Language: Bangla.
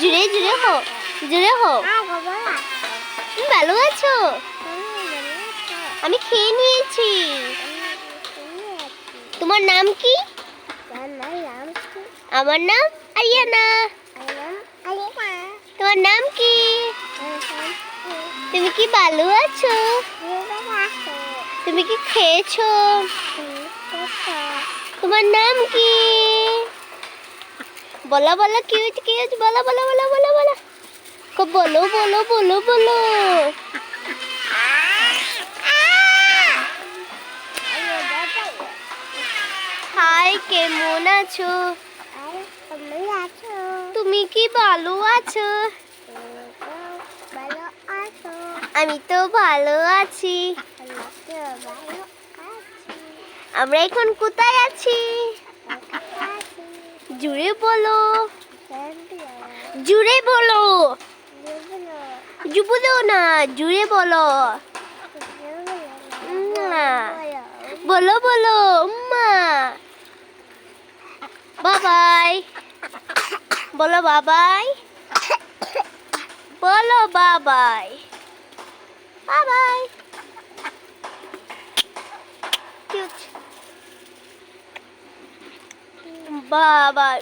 জুড়ে জুড়ে হো, জুড়ে হো। তুমি ভালো আছো? আমি খেয়ে নিয়েছি। তোমার নাম কি? আমার নাম আরিয়ানা। তোমার নাম কি? তুমি কি ভালো আছো? তুমি কি খেয়েছো? তোমার নাম কি? বলো বলো, কিউট কিউট, বলো বলো বলো বলো বলো, বলো বলো বলো বলো। হাই, কেমন আছো? তুমি কি ভালো আছো? আমি তো ভালো আছি। আমরা এখন কোথায় আছি? জুড়ে বলো, জুড়ে বলো। বলো না, জুড়ে বলো। বলো বলো মা। বাবাই বলো, বাবাই বলো, বাবাই বাবাই। বাবাই।